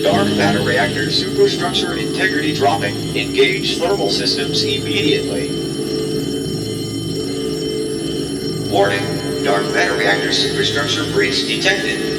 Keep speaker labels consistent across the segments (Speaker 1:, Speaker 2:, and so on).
Speaker 1: Dark matter reactor superstructure integrity dropping. Engage thermal systems immediately. Warning, dark matter reactor superstructure breach detected.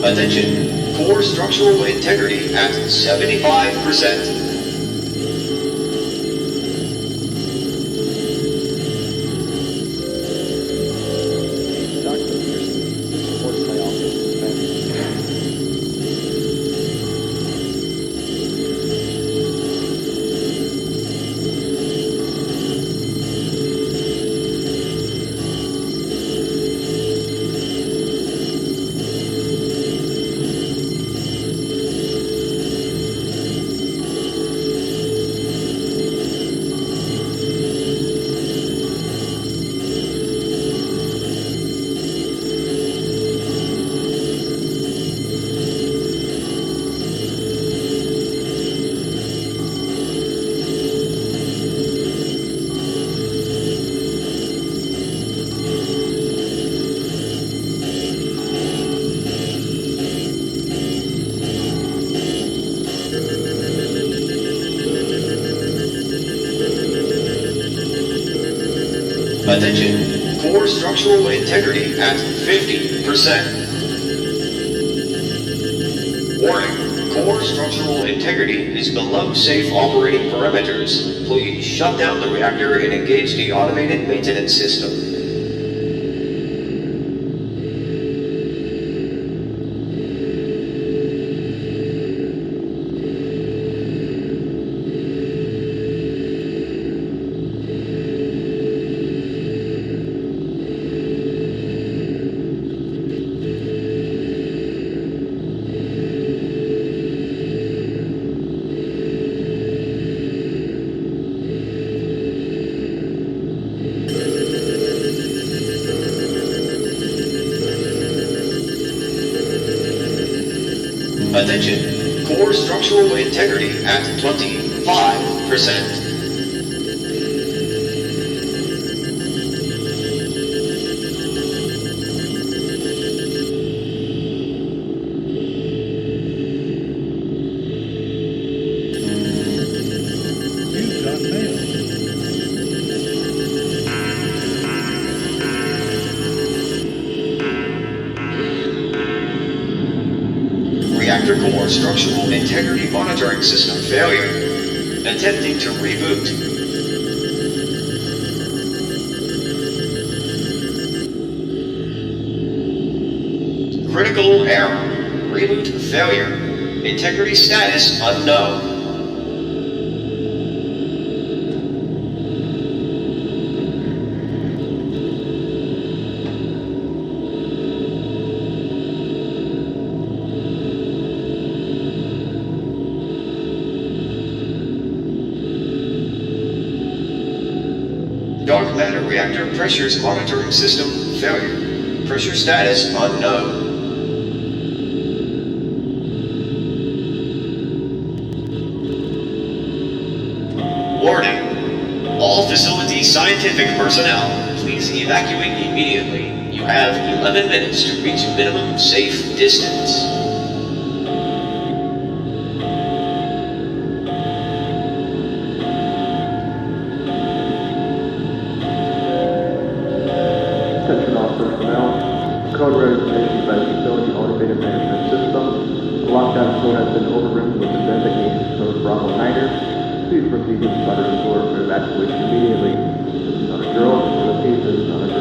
Speaker 1: Attention, core structural integrity at 75%. Attention, core structural integrity at 50%. Warning, core structural integrity is below safe operating parameters. Please shut down the reactor and engage the automated maintenance system. Attention, core structural integrity at 25%. reactor core structural integrity monitoring system failure. Attempting to reboot. Critical error. Reboot failure. Integrity status unknown. Dark matter reactor pressures monitoring system failure. Pressure status unknown. Warning. All facility scientific personnel, please evacuate immediately. You have 11 minutes to reach minimum safe distance.
Speaker 2: Attention all personnel. Code red information by the facility automated management system. The lockdown code has been overwritten with the designation code Bravo Niner. Please proceed to the side of the door for evacuation immediately. This is not a girl. This is not a girl.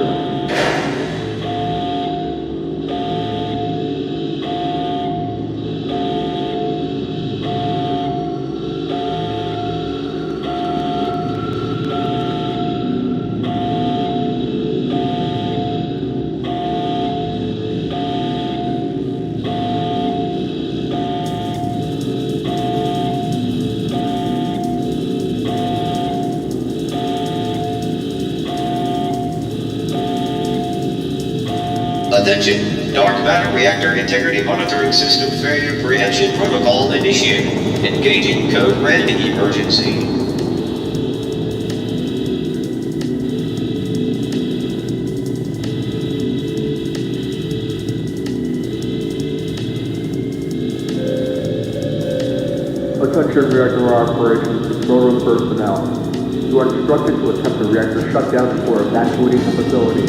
Speaker 1: Attention! Dark matter reactor integrity monitoring system failure preemption protocol initiated. Engaging code red emergency.
Speaker 2: Attention reactor operations control room personnel. You are instructed to attempt the reactor shutdown before evacuating the facility.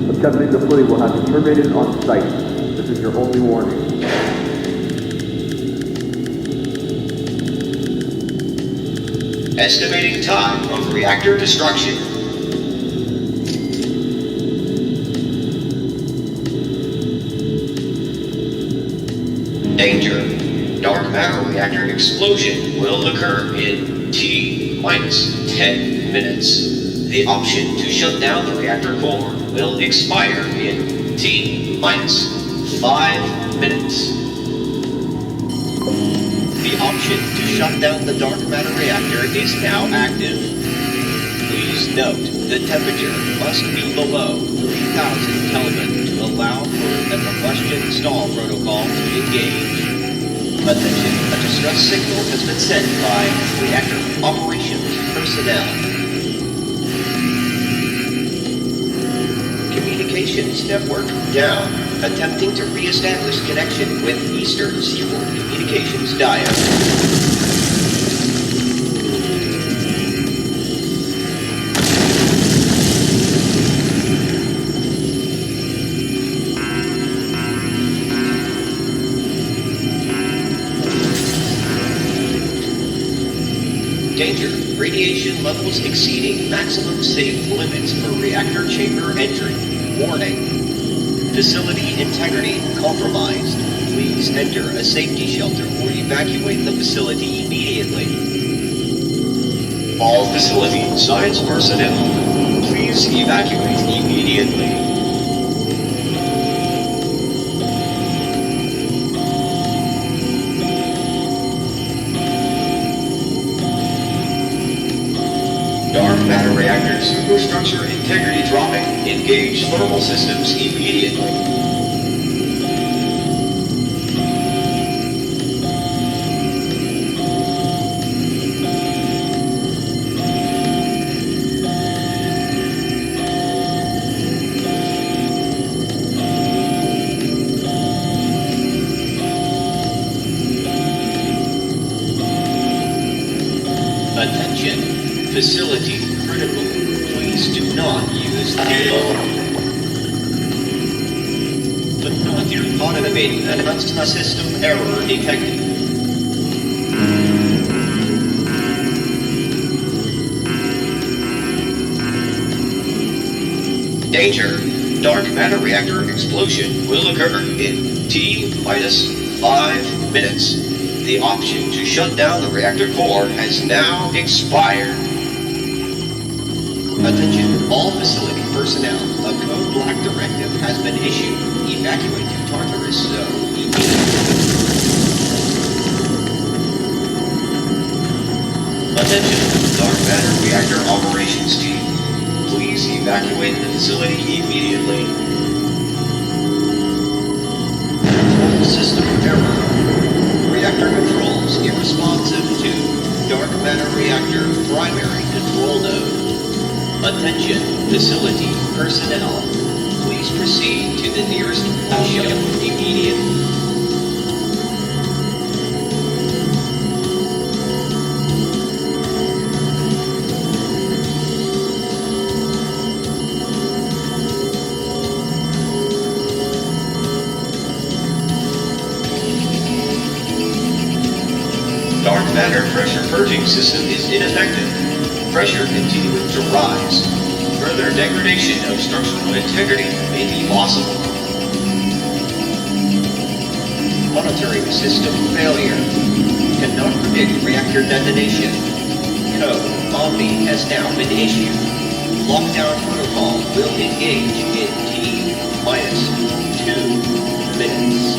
Speaker 2: Attempting to flee will have you terminated on site. This is your only warning.
Speaker 1: Estimating time of reactor destruction. Danger. Dark matter reactor explosion will occur in T-10 minutes. The option to shut down the reactor core will expire in T-5 minutes. The option to shut down the dark matter reactor is now active. Please note, the temperature must be below 3000 Kelvin to allow for the combustion stall protocol to engage. Attention, a distress signal has been sent by reactor operations personnel. Communications network down. Attempting to re-establish connection with Eastern Seaboard Communications diode. Danger. Radiation levels exceeding maximum safe limits for reactor chamber entry. Warning. Facility integrity compromised. Please enter a safety shelter or evacuate the facility immediately. All facility science personnel, please evacuate immediately. Dark matter reactor superstructure integrity dropping. Engage thermal systems immediately. Attention. Facility critical. Please do not use the Do not Automated announcement system error detected. Danger. Dark matter reactor explosion will occur in T-minus 5 minutes. The option to shut down the reactor core has now expired. Attention, all facility personnel. A code black directive has been issued. Evacuate to Tartarus Zone immediately. Attention, dark matter reactor operations team. Please evacuate the facility immediately. Control system error. Reactor controls irresponsive to dark matter reactor primary control node. Attention, facility personnel. Please proceed to the nearest ship immediately. Dark matter pressure purging system is ineffective. Pressure continuing to rise. Further degradation of structural integrity may be possible. Monitoring system failure. Cannot predict reactor detonation. Code Omni has now been issued. Lockdown protocol will engage in T-minus 2 minutes.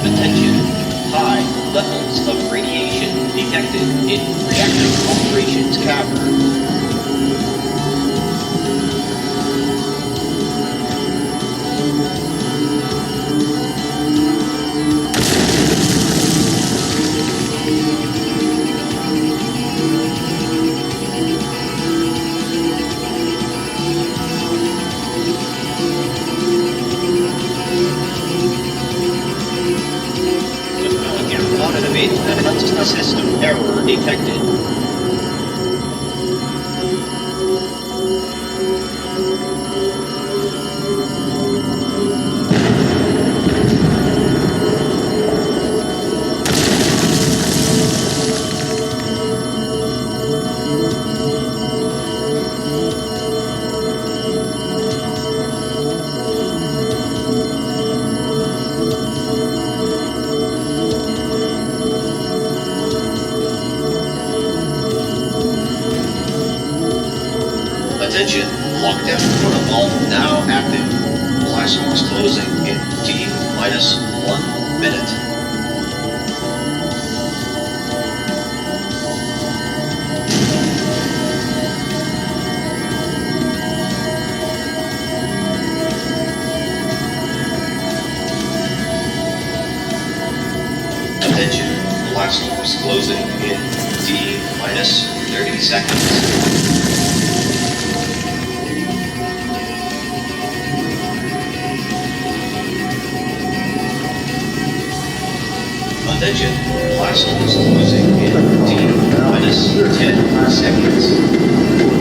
Speaker 1: Attention. High levels of radiation detected in reactor operations cavern. Automated system error detected. Attention, lockdown protocol now active. Blast doors closing in T-minus 1 minute. Attention, blast doors closing in T-minus 30 seconds. Attention, blast doors closing in T-minus 10 seconds.